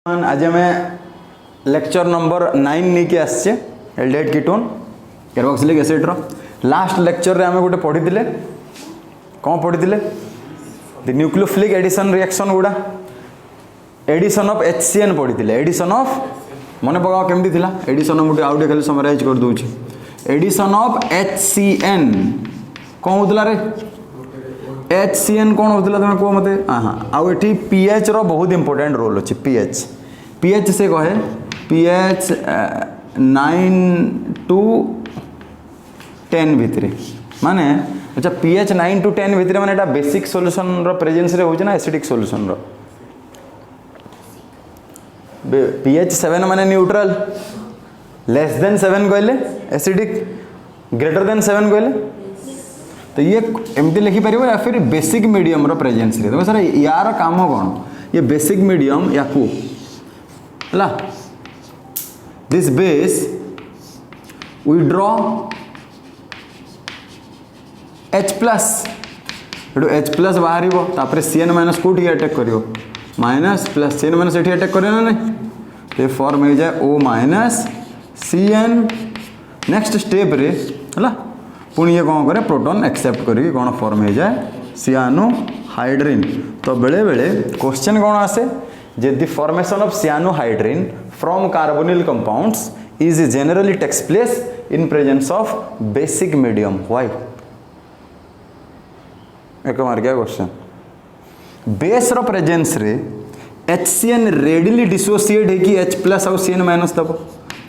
आज आम lecture number 9 नहीं के आसचे एल्डिहाइड कीटोन कार्बोक्सिलिक एसिड रो लास्ट लेक्चर रे आम गोटे पढ़ी कौन पढ़ी द न्यूक्लियोफिलिक एडिशन रिएक्शन गुड़ा एडिशन ऑफ HCN पढ़ी एडिशन ऑफ मन पकाओ केमती थिला एडिशन मुझे आउटे खाली समराइज कर दूची एडिशन ऑफ HCN कौन होतला रे HCN कौन होतला तुम कह मते हाँ आउ एठी pH रो बहुत इंपोर्टेंट रोल अच्छे pH से कहे pH 9 to 10 भितर माने अच्छा pH 9 to 10 भितर माने एटा बेसिक सॉल्यूशन रो प्रेजेंस रे होची ना एसिडिक सॉल्यूशन रो pH 7 माने न्यूट्रल लेस देन 7 कहले एसिडिक ग्रेटर देन 7 कहले तो ये एमती लिखिपर या फिर बेसिक मीडियम रो प्रेजेंस रे तो सर यार काम कौन ये बेसिक मीडियम या है this base we draw H plus H plus बाहर तापर CN माइनस कौटी अटैक कर माइनस प्लस CN माइनस ये अटैक करे ना नहीं तो फॉर्म हो जाए O minus CN next step रे है पुणी ये कौन करे प्रोटॉन एक्सेप्ट करी कौन फॉर्म हो जाए सियानो हाइड्रिन तो बेले बेले क्वेश्चन कौन आसे जे the formation of cyanohydrin from carbonyl compounds is generally takes place in presence of basic medium why एक मार गया क्वेश्चन बेस रो प्रेजेंस रे HCN रेडिली डिसोसिएट है कि H प्लस और CN माइनस दबो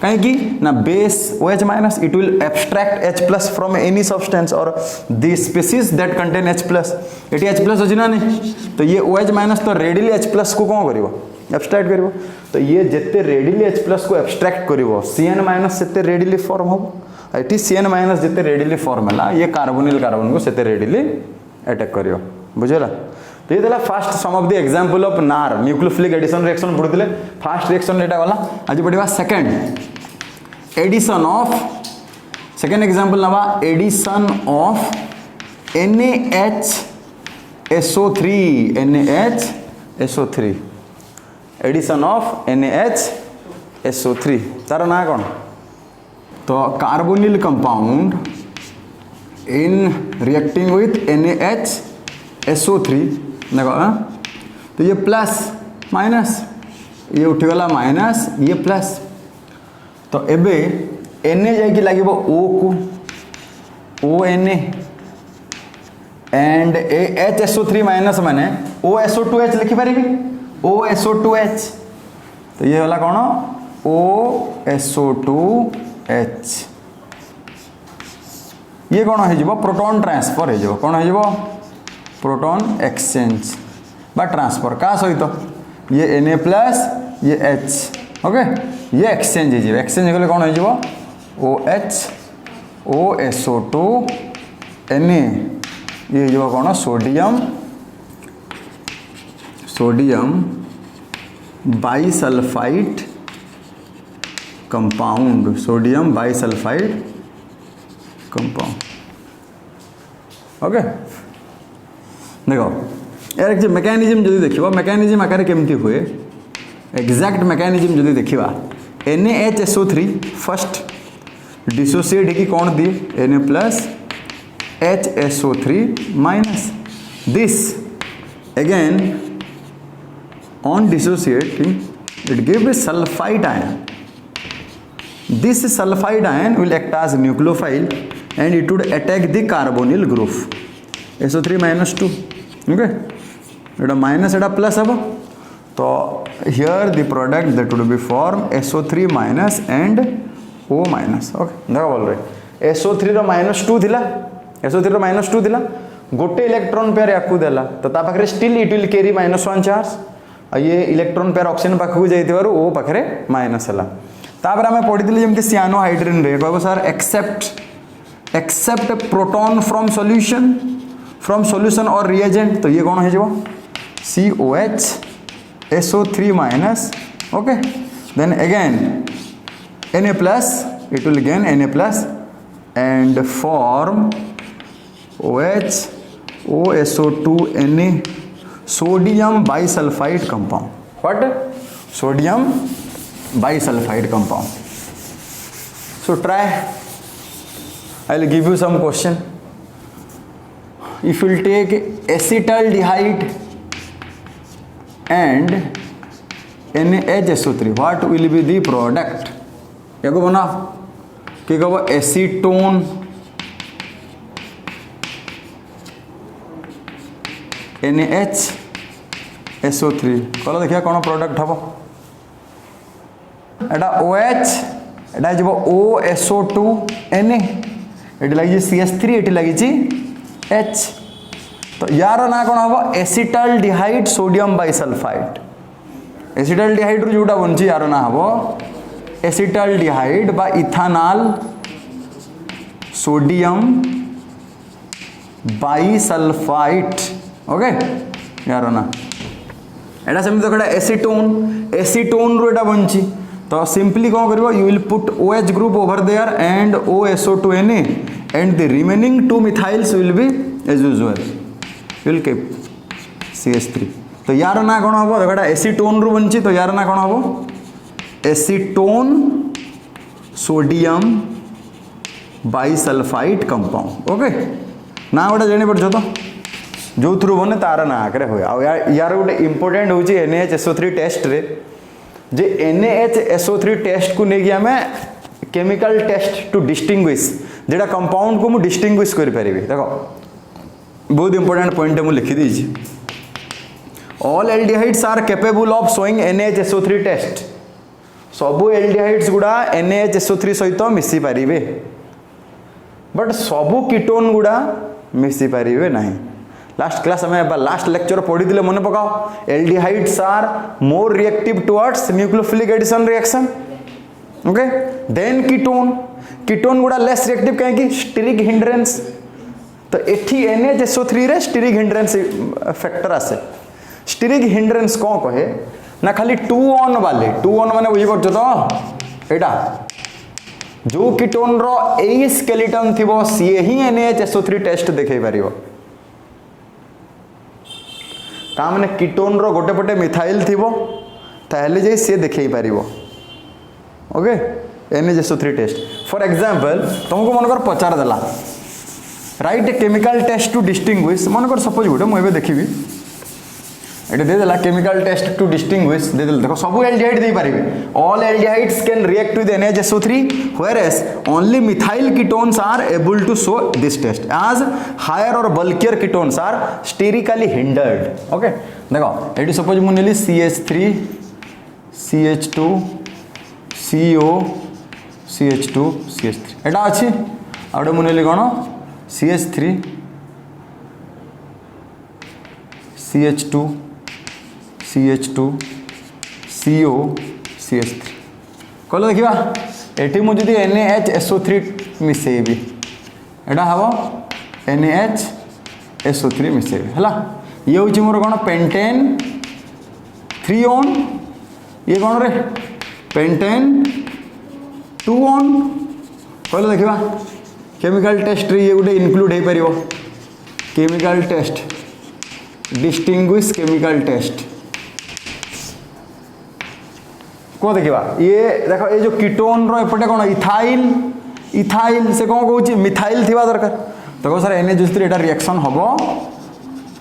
कहीं ना base OH minus it will abstract H plus from any substance और the species that contain H plus ये H प्लस अच्छी ना नहीं तो ये OH माइनस तो रेडिली H प्लस को कौन करिवो एब्स्ट्रैक्ट करिवो तो ये जिते रेडिली H प्लस को एब्स्ट्रैक्ट करिवो CN माइनस सेते रेडिली फॉर्म हो एटी CN माइनस जिते रेडिली फॉर्म है ये कार्बोनिल कार्बन को सेते रेडिली अटैक करिवो बुझला तो ये देला first some of the example of नार न्यूक्लियोफिलिक एडिशन रिएक्शन पढ़ुले फर्स्ट रिएक्शन एटा गला आज पढ़िबा second addition of second example नवा addition of NaHSO3 addition of NaHSO3 तार ना कौन तो carbonyl compound in reacting with NaHSO3 देखो तो ये प्लस माइनस ये उठीगला माइनस ये प्लस तो एबे Na जाइए लगे O को ONA एंड HSO3 माइनस माने OSO2H लिखिपारे OSO2H तो ये वाला कौन OSO2H ये कौन हो प्रोटॉन ट्रांसफर हो कौन हो प्रोटॉन एक्सचेंज बा ट्रांसफर का सहित ये Na प्लस ये H ओके ये एक्सचेंज हो एक्सचेंज गले कौन हो OH OSO2 Na ये जो कौन सोडियम बाइसल्फाइड कंपाउंड ओके देखो यार एक मेकानिज्म जदि देखिबा मेकानिज्म आकार केमती हुए एग्जैक्ट मेकानिज्म जदि देखिबा NaHSO3 फर्स्ट डिसोसिएट है कि कौन दिए Na plus HSO3 minus this again on dissociating it give a sulfide ion this sulfide ion will act as nucleophile and it would attack the carbonyl group SO3 minus 2 okay Etah minus Etah plus हम तो here the product that would be form SO3 minus and O minus okay देखो बोल रहे SO3 रो -2 थिला SO3 रो -2 थिला गोटे electron pair याकू देला तो ता पाखरे still it will carry -1 charge आ ये इलेक्ट्रॉन पेयर ऑक्सीजन पाखकू जाइतिबारु O पाखरे माइनस हला तापर हमें पढ़िथिले जेमति सियानो हाइड्रोजन रे कहबो sir accept proton from solution और रिएजेंट तो ये कौन हो COH SO3 minus okay then again Na plus it will gain Na plus and form OH OSO2 Na sodium bisulfide compound. What? sodium bisulfide compound. So try. I will give you some question. If you will take acetaldehyde and NaHSO3, what will be the product? याको बना कि कब acetone NaHSO3 कल देखिए कौन product हम एटा OH एटा जब OSO2 Na eighty लगी CH3 एटी लगी H तो यार ना कौन हम एसिटाल्डिहाइड सोडियम बाइसल्फाइड एसिटाल्डिहाइड रू जोटा बनची यार ना हम एसिटाल्डिहाइड बा इथानल सोडियम बाइसल्फाइड ओके यार ना एटा सेमती देखो एसीटोन रू एटा बनची तो सिंपली कौन करिवो you will put OH group over there and OSO2 Na and the remaining two methyls will be as usual will keep CH3 तो यार ना कौन हम देखो एसीटोन रू बनची तो यार ना कौन हम acetone sodium bisulphide compound okay ना गोटे जानी पड़छ तो जो थ्रू बने तार ना आकरे होय आ यार गोटे इंपोर्टेंट होची NaHSO3 टेस्ट रे जे NaHSO3 टेस्ट को नेकी हमें केमिकल टेस्ट टू डिस्टिंग्विश जेटा कंपाउंड को मु डिस्टिंग्विश कर परिबे देखो बहुत इंपोर्टेंट पॉइंट मु लिखि दीजी all aldehydes are capable of showing NaHSO3 test सबु एल्डिहाइड्स गुडा NaHSO3 सहित मिसी पारिबे बट सबु कीटोन गुडा मिसी पारिबे नहीं लास्ट क्लास में लास्ट लेक्चर पढ़ी दिले मन पकाओ aldehydes are more reactive towards nucleophilic addition reaction okay then ketone गुडा लेस रिएक्टिव कहीं की स्टीरिक हिंड्रेंस तो एठी NaHSO3 रे स्टीरिक हिंड्रेंस फैक्टर आसे स्टीरिक हिंड्रेंस कौन कहे ना खाली 2 वाले 2 माने बुझी पड़छ तो एटा जो कीटोन रो ए स्केलेटन थिबो सी ही NaHSO3 टेस्ट देखै परिबो ता माने कीटोन रो गोटे पटे मिथाइल थिबो ताहले जे से देखै परिबो okay NaHSO3 test for example तुमको मन कर पचार देला right chemical test to distinguish मन कर सपोज गोटे मु एबे देखिबी एटे दे देला केमिकल टेस्ट टू डिस्टिंग्विश दे देला देखो सब एल्डिहाइड दे पारिबे all aldehydes can react with NaHSO3 whereas only methyl ketones are able to show this test as higher or bulkier ketones are sterically hindered okay देखो एटी सपोज मु नेली CH3 CH2 CO CH2 CH3 एटा अछि आउडे मु नेली कोन CH3 CH2 CH2 CO CH3 कहलो देखिबा eighty मु जदी NaHSO3 मिसेबी एटा हबो NaHSO3 मिसेबी हला ये होची मोर कोन पेंटेन 3 ऑन ये कोन रे पेंटेन 2 ऑन कहलो देखिबा केमिकल टेस्ट रे ये गुटे इंक्लूड हे परिबो chemical test distinguish chemical test को देखिबा ये देखो ये जो कीटोन रो एपटे कोन इथाइल से कोन कहूची मिथाइल थिबा दरकार देखो सर NaHSO3 एटा रिएक्शन हबो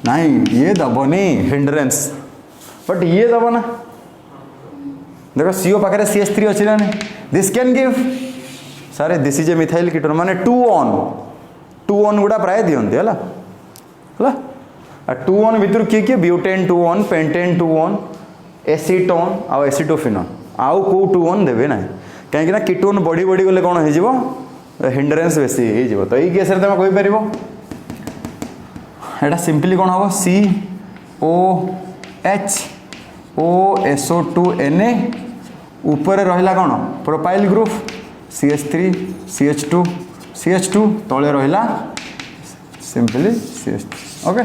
नहीं ये दबोनी हिंड्रेंस बट ये दबो ना देखो CO पाखरे CH3 अछि ना this can give sir this is a methyl ketone माने 2 ऑन गुडा प्राय दियंती हला 2 ऑन भितर किए किए butane 2 one pentane 2 one acetone आ एसिटोफिनोन आउ को 2 ऑन देबे ना कहीं ना कीटोन बड़ी गले कौन हो हिंड्रेंस बेसी हो तो ये केस रे तुम कहि परिबो एटा सिंपली कौन हम COH OSO2 Na ऊपर रहिला कौन प्रोपाइल ग्रुप CH3 CH2 तले रहिला सिंपली CH3 ओके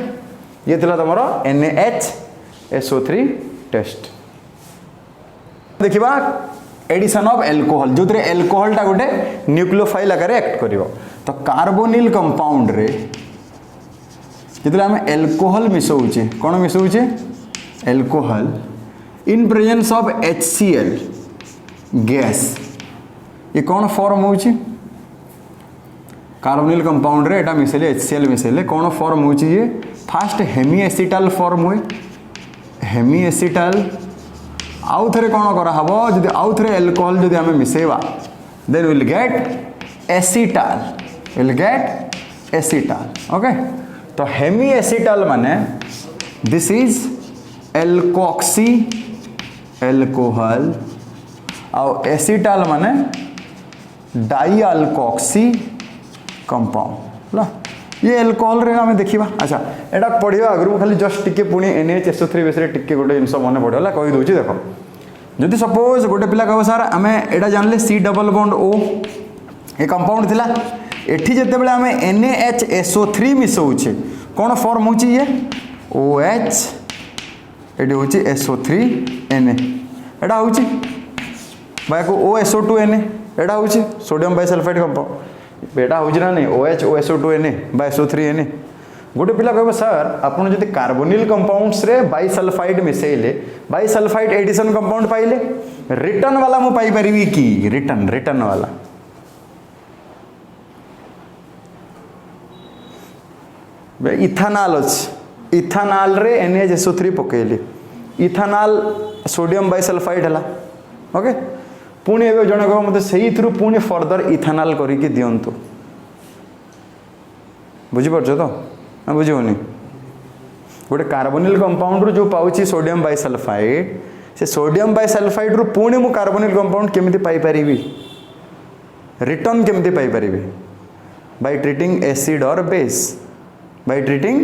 ये थिला तमरो NaHSO3 टेस्ट देखिबा एडिशन ऑफ एल्कोहल जो थे एल्कोहल टा गोटे न्यूक्लियोफाइल आकार एक्ट करिवो तो कार्बोनिल कंपाउंड रे जितले हम एल्कोहल मिसौचे कोन मिसौचे alcohol in presence of HCl gas ये कौन फॉर्म होची कार्बोनिल कंपाउंड रे एटा मिसेले HCl मिसेले कौन फॉर्म होची ये फास्ट हेमी एसिटाल फॉर्म हुए हेमी एसिटाल आउ थे कौन करा हबो जदि आउ थे एल्कोहल जदि हमें मिसेवा then will get acetal okay तो हेमी एसिटाल माने दिस इज एल्कोक्सी एल्कोहल आउ एसिटाल माने डाई अल्कोक्सी कंपाउंड ला ये एल्कोहल रे हमें देखिबा अच्छा एटा पढ़िबा आगु खाली जस्ट टिके पुनी NaHSO3 विषय टिके गोटे जिनस मन पड़ला कहि दोची देखो जदि सपोज गोटे पिला कहबो सर हमें एटा जानले C डबल बॉन्ड O ए कंपाउंड थिला एठी जते बेले हमें NaHSO3 मिसौछे कोन फॉर्म होची ये OH एटी होची SO3Na एटा होची बाय को OSO2Na एटा होची सोडियम बाइसल्फाइड कंपाउंड बेटा होची ना नहीं OH OSO2Na बाय SO3Na गोटे पिला कहबो सर आपण जदि कार्बोनिल कंपाउंड्स रे बाइसल्फाइड मिसेले बाइसल्फाइड एडिशन कंपाउंड पाइले रिटर्न वाला मु पाई परिवी की रिटर्न वाला बे इथानॉल अछि इथानॉल रे NaHSO3 पकेले इथानॉल सोडियम बाइसल्फाइड हला ओके पुणी एबे जने कह मते सही थ्रू पुणी फर्दर इथानॉल करी के दियंतु बुझी परछो तो ना बुझियोनी गोटे कार्बोनिल कंपाउंड रो जो पाउची सोडियम बाइसल्फाइड से सोडियम बाइसल्फाइड रो पुणी मु कार्बोनिल कंपाउंड केमिति पाई परिबी रिटर्न केमिति पाई परिबी बाय ट्रीटिंग एसिड और बेस बाय ट्रीटिंग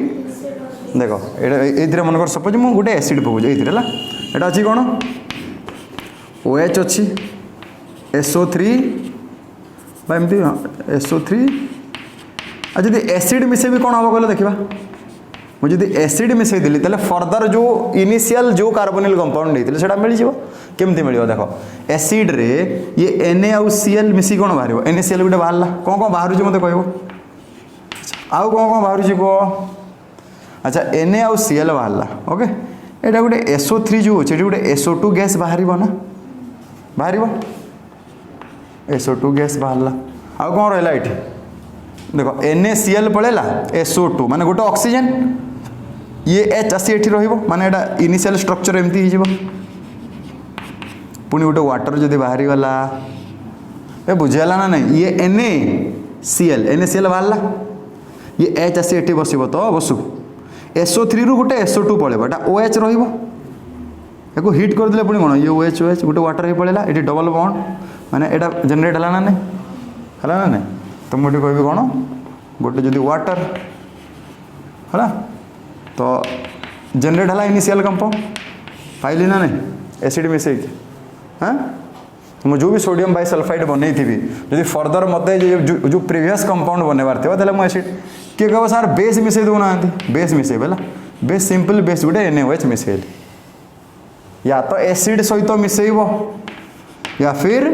देखो एथिरे मन कर सपोज मु गोटे एसिड पकु एथिरे ला एटा अछि कोन OH अछि SO3 बाय एमती SO3 आ जदि एसिड मिसे भी कौन हम कहले देखिबा मुझे जदि एसिड मिसे दिली तले फर्दर जो इनिशियल जो कार्बोनिल कंपाउंड देथिले सेटा मिल जिवो केमती मिलियो देखो एसिड रे ये Na और Cl मिसी कौन बाहरिबो NaCl गुटे बाहरला कौन बाहरु जे मते कहबो आउ कौन बाहरु जी को अच्छा Na और Cl बाहरला ओके एटा गुटे SO3 जो अछि एटा गुटे SO2 गैस बाहरिबो ना बाहरिबो SO2 गैस बाहरला आउ कौन रहला एठी देखो NaCl पड़ेला SO2 माने गोटे ऑक्सीजन ये H आसी एठी रहिबो माने एटा इनिशियल स्ट्रक्चर एमती ही जीवो पुनी गोटे वाटर जदि बाहरी गला ए बुझियाला ना नहीं ये NaCl बाहरला ये H आसी एठी बसिबो तो बसु SO3 रु गोटे SO2 पळेबो एटा OH रहिबो एको हिट कर दिले पुनी कोन ये OH गोटे वाटर ही पळेला एठी डबल बॉन्ड माने एटा जनरेट हला ना नहीं तो मुझे कहबी कौन गोटे जदि वाटर है तो जनरेट है इनिशियल कंपाउंड पाइली ना नहीं एसिड मिसे हाँ मुझे जो भी सोडियम बाइसल्फाइड बनई थी जदि फर्दर मत जो प्रीवियस कंपाउंड बनवार थे तेल मुझे एसिड किए कह सार बेस मिसे दूना बेस मिसे है बेस सिंपल बेस गोटे NaOH मिसेल या तो एसिड सहित मिसेब या फिर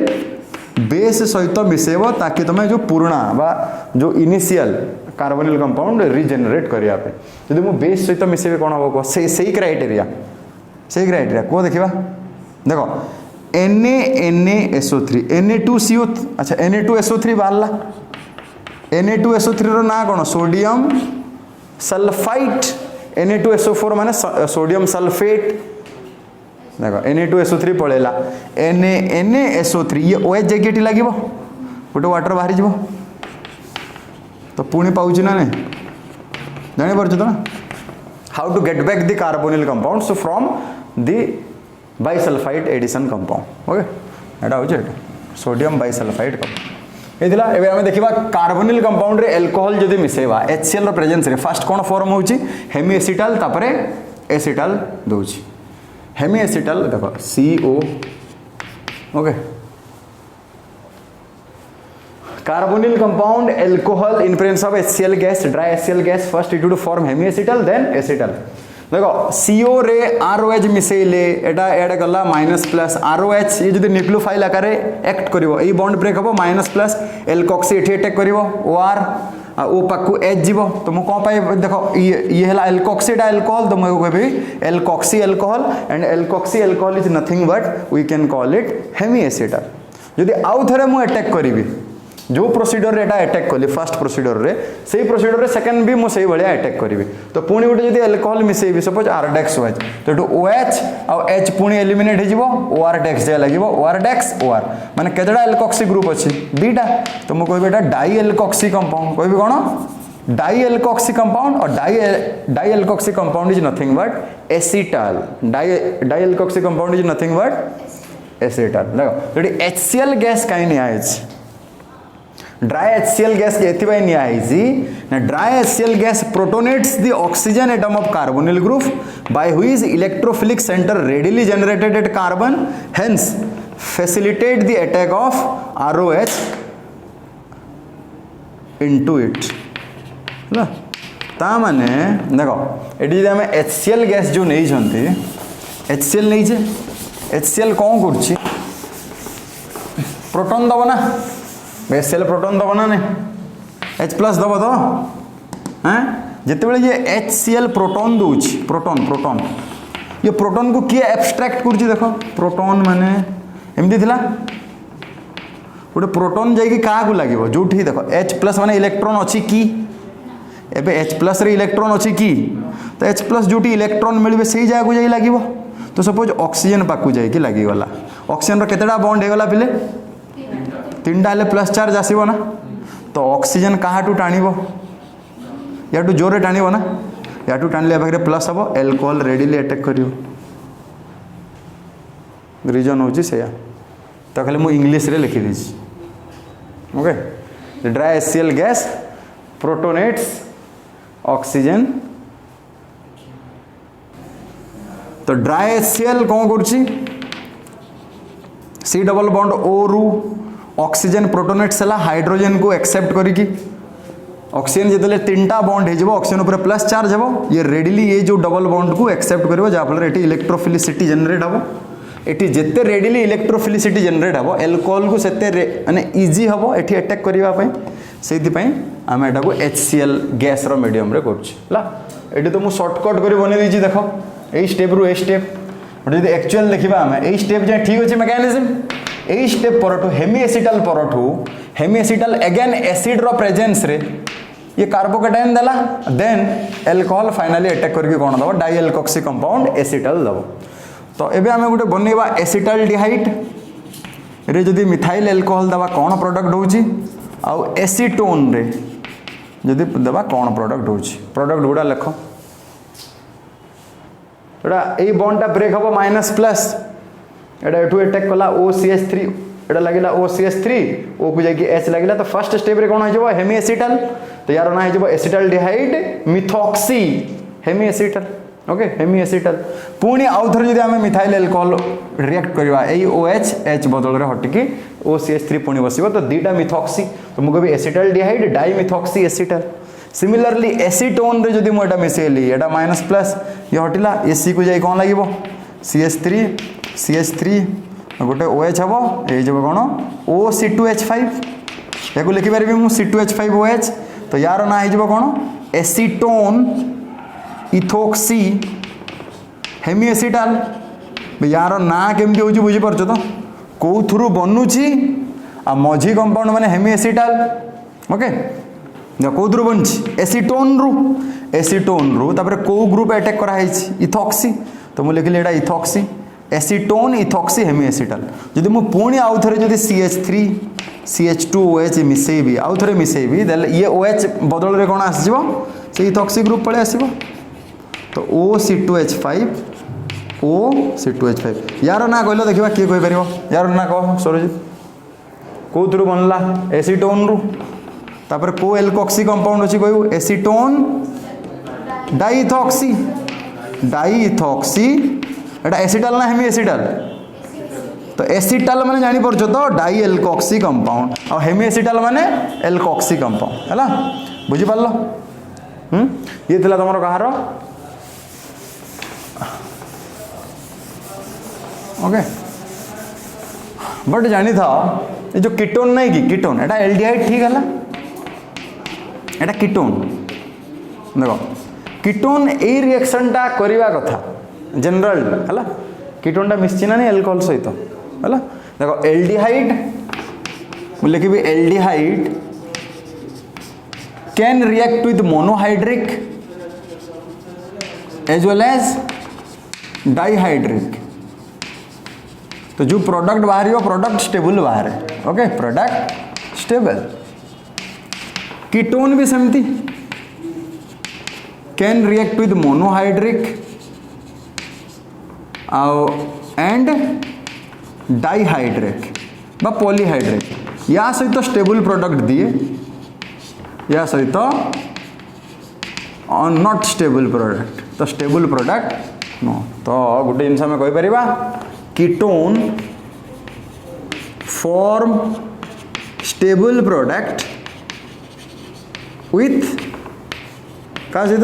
बेस सहित मिसेब ताकि तुम जो पुराना बा जो इनिशियल कार्बोनिल कंपाउंड रिजेनरेट करिया पे जदि मु बेस सहित मिसेबे कोन हो को सही क्राइटेरिया को देखिबा देखो NaSO3 Na2CO अच्छा Na2SO3 बाहरला Na2SO3 रो ना कोन सोडियम सल्फाइड Na2SO4 माने सोडियम सल्फेट देखो Na2SO3 पळेला NaSO3 ये OH जैकेट लागिबो गोटे वाटर बाहरी जीवो तो पुणी पाउची ना नहीं जानि परछ तो ना how to get back the carbonyl compounds from the bisulphide addition compound okay एटा होचे सोडियम बाइसल्फाइड कंपाउंड एदिला एबे हमें देखिबा कार्बोनिल कंपाउंड रे अल्कोहल जदि मिसेबा HCl रो प्रेजेंस रे फर्स्ट कोन फॉर्म होची हेमी एसिटाल तापरे एसिटाल दोची हेमी एसिटाल देखो CO okay carbonyl compound alcohol in presence of HCl gas dry HCl gas first it to form hemiacetal then acetal देखो CO रे ROH मिसेले एटा एड गला माइनस प्लस ROH ये जदि न्यूक्लियोफाइल आकार एक्ट करिवो एई बॉन्ड ब्रेक हबो माइनस प्लस एल्कोक्सी एठी अटैक करिवो OR आ ओ पाकु H जीवो तो मु कोन पाई देखो ये हला एल्कोक्सी एटा अल्कोहल तो मु कहबी alkoxy alcohol and alkoxy alcohol is nothing but we can call it hemiacetal जदि आउ थरे मु अटैक करिवि जो प्रोसीडर रे एटा अटैक कली फर्स्ट प्रोसीडर रे सेही प्रोसीडर रे सेकंड भी मु सेही भलिया अटैक करिवि तो पुणी गोटे जदि अल्कोहल मिसेबी सपोज RDEX OH तो एटू OH आ H पुणी एलिमिनेट हे जिवो ORDEX जे लागिवो ORDEX OR माने केतडा एल्कोक्सी ग्रुप अछि दुईटा तो मु कहबी एटा डाई एल्कोक्सी कंपाउंड कहबी कोन डाई एल्कोक्सी कंपाउंड और dialkoxy compound is nothing but acetal dialkoxy compound is nothing but acetal देखो जेडी HCl गैस काई नि आइछ ड्राई HCl गैस एथिबाई निया आइजी ना dry HCl gas protonates the oxygen atom of carbonyl group by which electrophilic centre readily generated at carbon hence facilitate the attack of ROH into it ना ता माने देखो एडी हम HCl गैस जो नै छंती HCl नै जे HCl कोन करछि प्रोटॉन दबो ना HCl प्रोटॉन दबो ना नहीं H प्लस दबो तो हैं जिते ये HCl प्रोटॉन दूची प्रोटॉन ये प्रोटॉन को किए एब्स्ट्रैक्ट करछि देखो प्रोटॉन माने एमदी थिला गोटे प्रोटॉन जाई कि का को लागिवो जोठी देखो H प्लस माने इलेक्ट्रॉन अछि की एबे H प्लस रे इलेक्ट्रॉन अछि की तो H प्लस जोठी इलेक्ट्रॉन मिलबे सही जगह को जाई लागिवो तो सपोज ऑक्सीजन पाकू जाई कि लागि गला ऑक्सीजन रो केतेडा बॉन्ड हे गला पिले तीनटा ले प्लस चार्ज आसीबो ना तो ऑक्सीजन कहाटू टाणीबो याटू जोरे टाणीबो ना याटू टाणले भागरे प्लस हबो अल्कोहल रेडिली अटैक करियो रीजन होची सेया तो खाली मु इंग्लिश रे लिखि this okay dry HCl gas protonates oxygen तो ड्राई HCl कोन करछि C डबल बॉन्ड O रु ऑक्सीजन प्रोटोनेट्स हला हाइड्रोजन को एक्सेप्ट करिकी ऑक्सीजन जेतले तीनटा बॉन्ड हे जबो ऑक्सीजन ऊपर प्लस चार्ज हबो ये रेडिली ये जो डबल बॉन्ड को एक्सेप्ट करबो जा फल एटी इलेक्ट्रोफिलिसिटी जनरेट हबो एटी जेते रेडिली इलेक्ट्रोफिलिसिटी जनरेट हबो अल्कोहल को सेते माने इजी हबो एटी अटैक करिवा पई सेति पई हम एटा को HCl गैस रो मीडियम रे करछि ला एटी तो मु शॉर्टकट करी बने दिछि देखो ए स्टेप रु ए स्टेप जदि एक्चुअल देखिबा हम ए स्टेप जे ठीक अछि मैकेनिज्म ए स्टेप परठू हेमी एसिटल अगेन एसिड रो प्रेजेंस रे ये कार्बोकेटाइन देला देन अल्कोहल फाइनली अटैक करके कोन दबो डाई एल्कोक्सी कंपाउंड एसिटल दबो तो एबे हमें गुटे बनेबा एसिटल डिहाइड रे जदि मिथाइल अल्कोहल दबा कोन प्रोडक्ट होउची आ एसीटोन रे जदि दबा कोन प्रोडक्ट होउची प्रोडक्ट गुडा लेखो एटा ए बॉन्ड टा ब्रेक हबो माइनस प्लस एटा एठू अटैक कला OCH3 एटा लागिला OCH3 ओ को जाकी H लागिला तो फर्स्ट स्टेप रे कोन हो जबो हेमी एसिटल तो यार ना हो जबो acetaldehyde methoxy hemiacetal okay hemiacetal पुणी आउ थरे जदि हमें मिथाइल अल्कोहल रिएक्ट करबा ए OH H बदल रे हटिकी OCH3 पुणी बसिबो तो दीटा मिथॉक्सी तो मु कहबी acetaldehyde dimethoxy acetal similarly acetone रे जदि मु एटा मिसेली एटा माइनस प्लस ये हटिला AC को जाई कोन लागिबो CH3 गोटे OH हबो ए जब कोन OC2H5 याको लिखि परबी मु C2H5OH तो यार ना हे जब कोन एसीटोन इथोक्सी हेमी एसिटल यार ना केमती होची बुझी परछ तो को थ्रू बनुची आ मझी कंपाउंड माने हेमी एसिटल ओके ना को थ्रू बनची एसीटोन रु तापर को ग्रुप अटैक करा हेची इथोक्सी तो मु लिखली एटा ethoxy acetone ethoxy hemiacetal जदि मु पुणी आउ थरे जदि CH3 CH2OH मिसेबी आउ थरे मिसेबी देले ये OH बदल रे कोन आसीबो से इथोक्सी ग्रुप पळे आसीबो तो OC2H5 OC2H5 यार ना कहलो देखिबा के कहि परिबो यार ना कह सरोजित को थ्रू बनला एसीटोन रु तापर को एल्कोक्सी कंपाउंड अछि कहू एसीटोन डाइइथॉक्सी एटा एसिटल ना हेमी एसिटल तो एसिटल माने जानि परछो तो डाई एल्कोक्सी कंपाउंड और हेमी एसिटल माने एल्कोक्सी कंपाउंड हला बुझी पारलो ये थिला तमरो कहारो ओके बट जानी था ये जो कीटोन नहीं कि कीटोन एटा एल्डिहाइड ठीक है एटा कीटोन देखो कीटोन ए रिएक्शन टा करवा कथा जनरल है कीटोन टा मिसछि ना अल्कोहल सहित है देखो एल्डिहाइड लिखी aldehyde can react with monohydric as well as dihydric तो जो प्रोडक्ट बाहर प्रोडक्ट स्टेबल बाहर ओके प्रोडक्ट स्टेबल कीटोन भी सेमती can react with monohydric and dihydric बा पॉलीहाइड्रिक या सहित स्टेबल प्रोडक्ट दिए या सहित नॉट स्टेबल प्रोडक्ट तो स्टेबल प्रोडक्ट नो तो गोटे जिनस आम कहीपर ketone form stable product with क्या सहित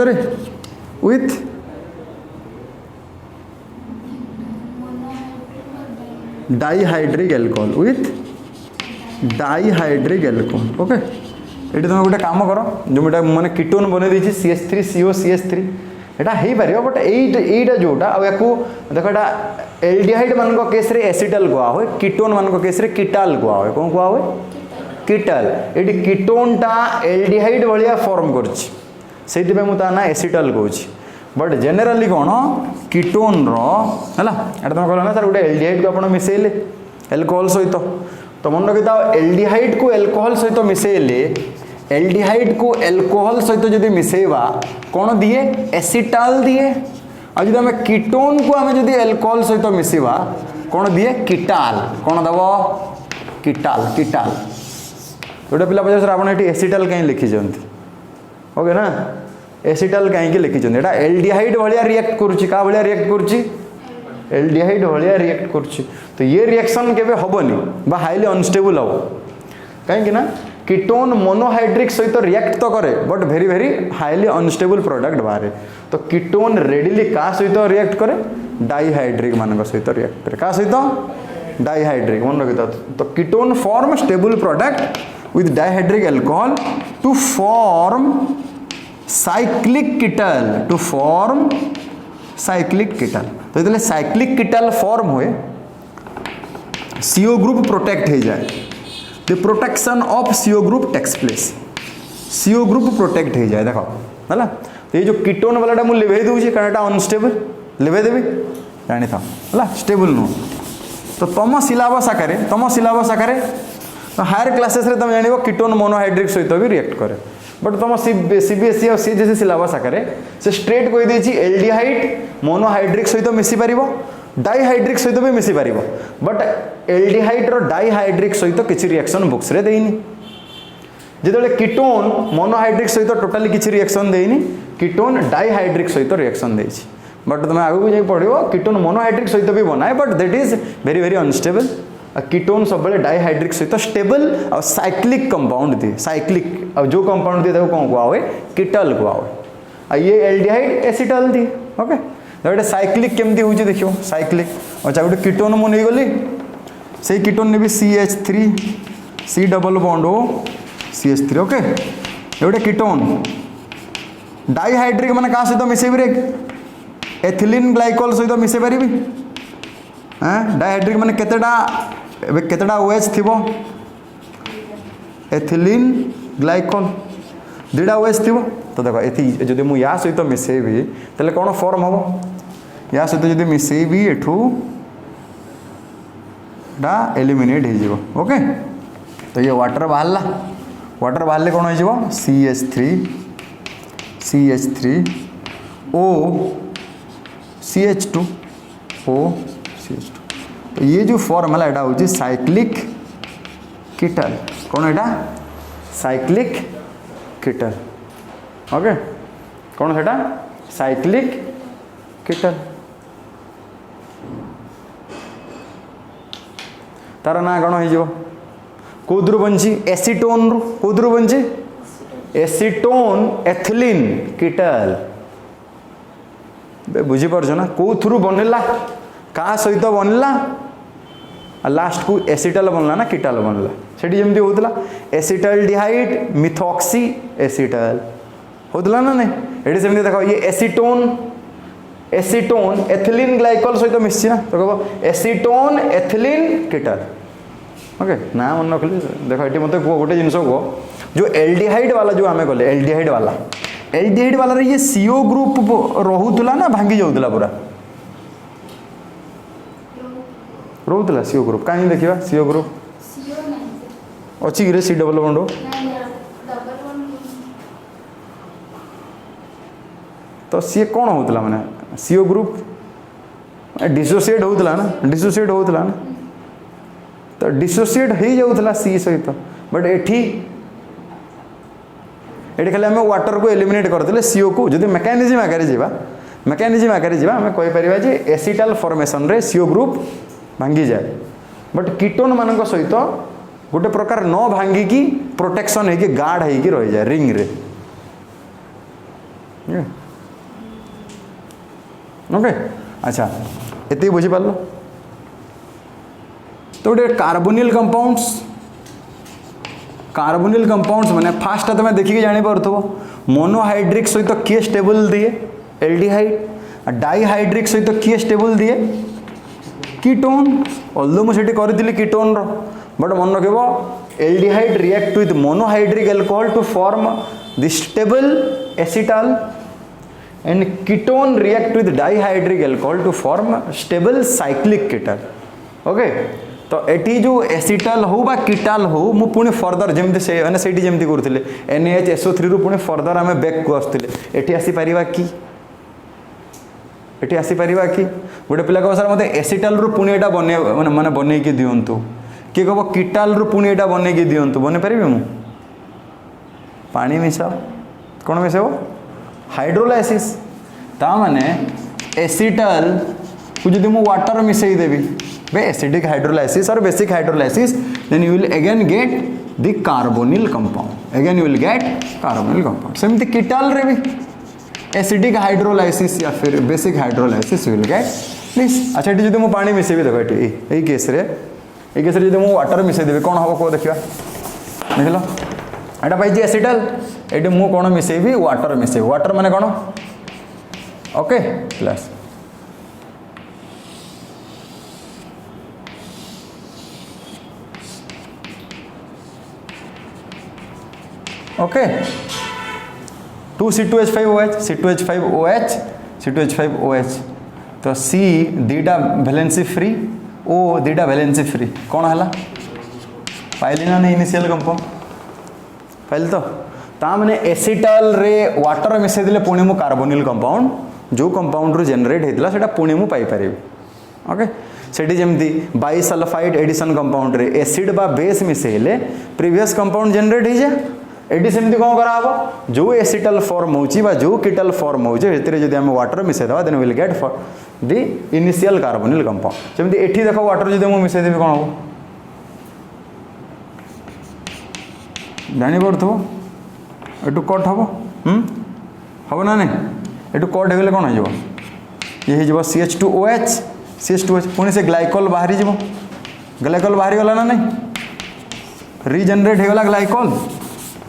with dihydric alcohol with dihydric alcohol okay ये तुम गोटे काम कर जो मैंने कीटोन बन दी CH3 CO CH3 यहाँ हो पार बट यहीटा जोटा या देख यहाँ एल्डिहाइड मान केस एसिटल कह हुए कीटोन मान केस कीटाल कह हुए कौन कह हुए कीटाल ये कीटोनटा एल्डिहाइड भाया फॉर्म कर मुझे ना एसिटल कहूँ बट जेनेराली कौन कीटोन है तुम कह ना सर गोटे एल्डिहाइड को आप मिसेले एल्कोहल सहित तो मन रखी था एल्डिहाइड को एल्कोहल सहित मिसेले एल्डिहाइड को एल्कोहल सहित जब मिसेवा कौन दिए एसिटाल दिए और जब आम कीटोन को आम जब एल्कोहल सहित मिसेवा कौन दिए कीटाल कौन दब कीटाल कीटाल गोटे पिला पचार सर आप एसिटाल कहीं लिखी ओके ना एसिटाल कहीं लिखी यहाँ एल्डिहाइड भाया रिएक्ट करुच्ची क्या भाया रिएक्ट करुच्ची एल्डिहाइड भाया रिएक्ट करुच्ची तो ये रिएक्शन केबे हबनी बा हाईली अनस्टेबल हम कहीं ना कीटोन मोनोहाइड्रिक सहित रिएक्ट तो करे but very very highly unstable product बाहर तो कीटोन रेडिली क्या सहित रिएक्ट करे डाइहाइड्रिक मान सहित रिएक्ट करे क्या सहित डाइहाइड्रिक मन रखी तो ketone form stable product with dihydric alcohol to form cyclic ketal to form cyclic ketal तो ये साइक्लिक कीटल फॉर्म हुए CO ग्रुप प्रोटेक्ट हो जाए the protection of CO group takes place CO group protect हो जाए देख है तो ये जो कीटोन वाला मुझे लिभे दूसरी कारण यहाँ अनस्टेबल लिभे देवी जानी था है स्टेबल नुह तो तुम सिलेबस आकार तो हायर क्लासेस तुम जान कीटोन मोनोहाइड्रिक सहित भी रिएक्ट करे बट तुम CBSE और सी जैसे सिलेबस आकार से स्ट्रेट कहीदे एल्डिहाइड मोनोहाइड्रिक सहित मिसी पार डाइहाइड्रिक सहित भी मिसी पार बट एल्डिहाइड रो डाइहाइड्रिक सहित किसी रिएक्शन बुक्स रे देनी जिते कीटोन मोनोहाइड्रिक सहित टोटाली किसी रिएक्शन देनी कीटोन डाइहाइड्रिक सहित रिएक्शन देछि बट तुम आगे जाई पढ़ो कीटोन मोनोहाइड्रिक सहित भी बनाए but that is very very unstable ketone सब डाइहाइड्रिक सहित स्टेबल और साइक्लिक कंपाउंड दिए साइक्लिक और जो कंपाउंड दिए कौन कह हुए कीटल कह हुए ये एल्डिहाइड एसिटल दिए ओके गोटे साइक्लिक केमती हो देखियो साइक्लिक अच्छा गोटे कीटोन मुझे नहीं गली से कीटोन ने भी CH3 C डबल बॉन्ड हो CH3 ओके गोटे कीटोन डाइहाइड्रिक मैंने क्या सहित मिसेबी रे एथिलीन ग्लाइकोल सहित मिसे पारि डाइहाइड्रिक मैंने केतेटा OH थी एथिलीन ग्लाइकोल दुटा OH थी तो देखो ये जब मुझे या सहित मिसेबी तेल कौन फॉर्म हम या सहित जब मिसेबी एठू एलिमिनेट हो ओके तो ये वाटर बाहर कौन हो CH3 O CH2 O CH2 तो ये जो फॉर्म है यहाँ हूँ साइक्लिक कीटल कौन एटा साइक्लिक कीटल ओके कौन सेटा साइक्लिक कीटल तार ना कौन हो कौद्रु बंची एसीटोन रु कौद्रु बंची एसीटोन एथिलीन कीटल बुझीपार ना कौ थ्रु बनला क्या सहित बनला लास्ट को एसिटल बनला ना कीटल बनला सेठी जमती होतला एसिटल्डिहाइड मिथॉक्सी एसिटल होतला ना नहीं एठी सेमती देखो ये एसीटोन एथिलीन ग्लाइकल सहित मिसछि ना तो कहबो एसीटोन एथिलीन कीटल ओके ना मन रखली देखो ये मत गोटे जिनस को जो एल्डिहाइड वाला जो आम गले एल्डिहाइड वाला रे ये सीओ ग्रुप रोहुतला ना भांगी जाउतला पूरा रोहुतला सीओ ग्रुप कहीं देखिबा सीओ ग्रुप अच्छी गिरे सी डबल बॉन्ड तो सी कौन होतला माने सीओ ग्रुप डिसोसिएट होतला ना तो डिसोसिएट हो जाउतला सी सहित बट एठी खाली आम वाटर को एलिमिनेट करते सीओ को जब मेकानिजम आगे जावा आम कहीपर जे एसिटाल फॉर्मेशन रे सीओ ग्रुप भांगी जाए बट कीटोन मान सहित गोटे प्रकार न भांगिकी प्रोटेक्शन है गार्ड है रही जाए रिंग रे ओके अच्छा ये बुझीपार तो गोटे कार्बोनिल कंपाउंड्स माने फास्ट तुम देखिए जापर मोनोहाइड्रिक सहित किए स्टेबल दिए एल्डिहाइड डाइहाइड्रिक सहित किए स्टेबल दिए कीटोन ऑल्दो मुझे करी कीटोन बट मन रख aldehyde react with monohydric alcohol to form the stable acetal and ketone react with dihydric alcohol to form stable cyclic ketal okay तो एटी जो एसिटाल हो बा कीटाल हो मु पुणी फर्दर जमती से मैंने सेठी जमती करथिले NaHSO3 रु पुणी फर्दर आमे बैक को आस्थिले एटी आसी परिबा कि गोटे पिला कह सर मते एसिटाल रु पुणी एटा बने माने बने के दियंतु कि कहबो कीटाल रु पुणी एटा बने के दियंतु बने परिबे मु पानी मिसाओ कोन मिसाओ हाइड्रोलाइसिस ता माने एसिटाल को जदि मु वाटर मिसई देबी बे एसिडिक हाइड्रोलाइसिस और basic hydrolysis then you will again get the carbonyl compound सेमती कीटाल रे भी एसिडिक हाइड्रोलाइसिस या फिर basic hydrolysis you will get this अच्छा ये जदि मु पानी मिसेबी देखो ये केस रे जदि मु वाटर मिसेई देबी कोन हबो को देखिबा देखलो एटा पाई जे एसिटल एटी मु कोन मिसेबी वाटर मिसेबी वाटर माने कोन ओके प्लस ओके 2C2H5OH तो C दीटा वैलेंसी फ्री O दीटा वैलेंसी फ्री कौन है पाइली ना नहीं इनिशियल कंपाउंड पाइल तो ता माने एसिटल रे वाटर मिसई दिले पुणी मु कार्बोनिल कंपाउंड जो कंपाउंड रू जनरेट होता सेटा पुणी मु पाई पारि ओके सेठी जमती बाइसल्फाइड एडिशन कंपाउंड रे एसिड बा बेस मिसेले प्रीवियस कंपाउंड जनरेट हो जाए एटी सेमती कौन कराब जो एसिटल फॉर्म होची बा जो कीटल फॉर्म होची एतिरे जदि हम वाटर मिसई देबा then will get for the initial carbonyl compound जेमती एठी देखो वाटर जदि हम मिसई देबी कोन हो जानि पड़थबो एटू कट हबो हबो ना नहीं एटू कट हेगले कोन हो ये हो CH2OH पुणी से ग्लाइकोल बाहरी जीवो ग्लाइकोल बाहरी गला ना नहीं रीजनरेट हो गला ग्लाइकोल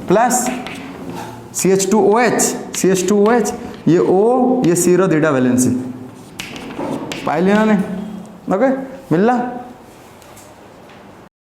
प्लस CH2OH ये O ये C रो दीटा वैलेंसी पाइली ना नहीं ओके मिलला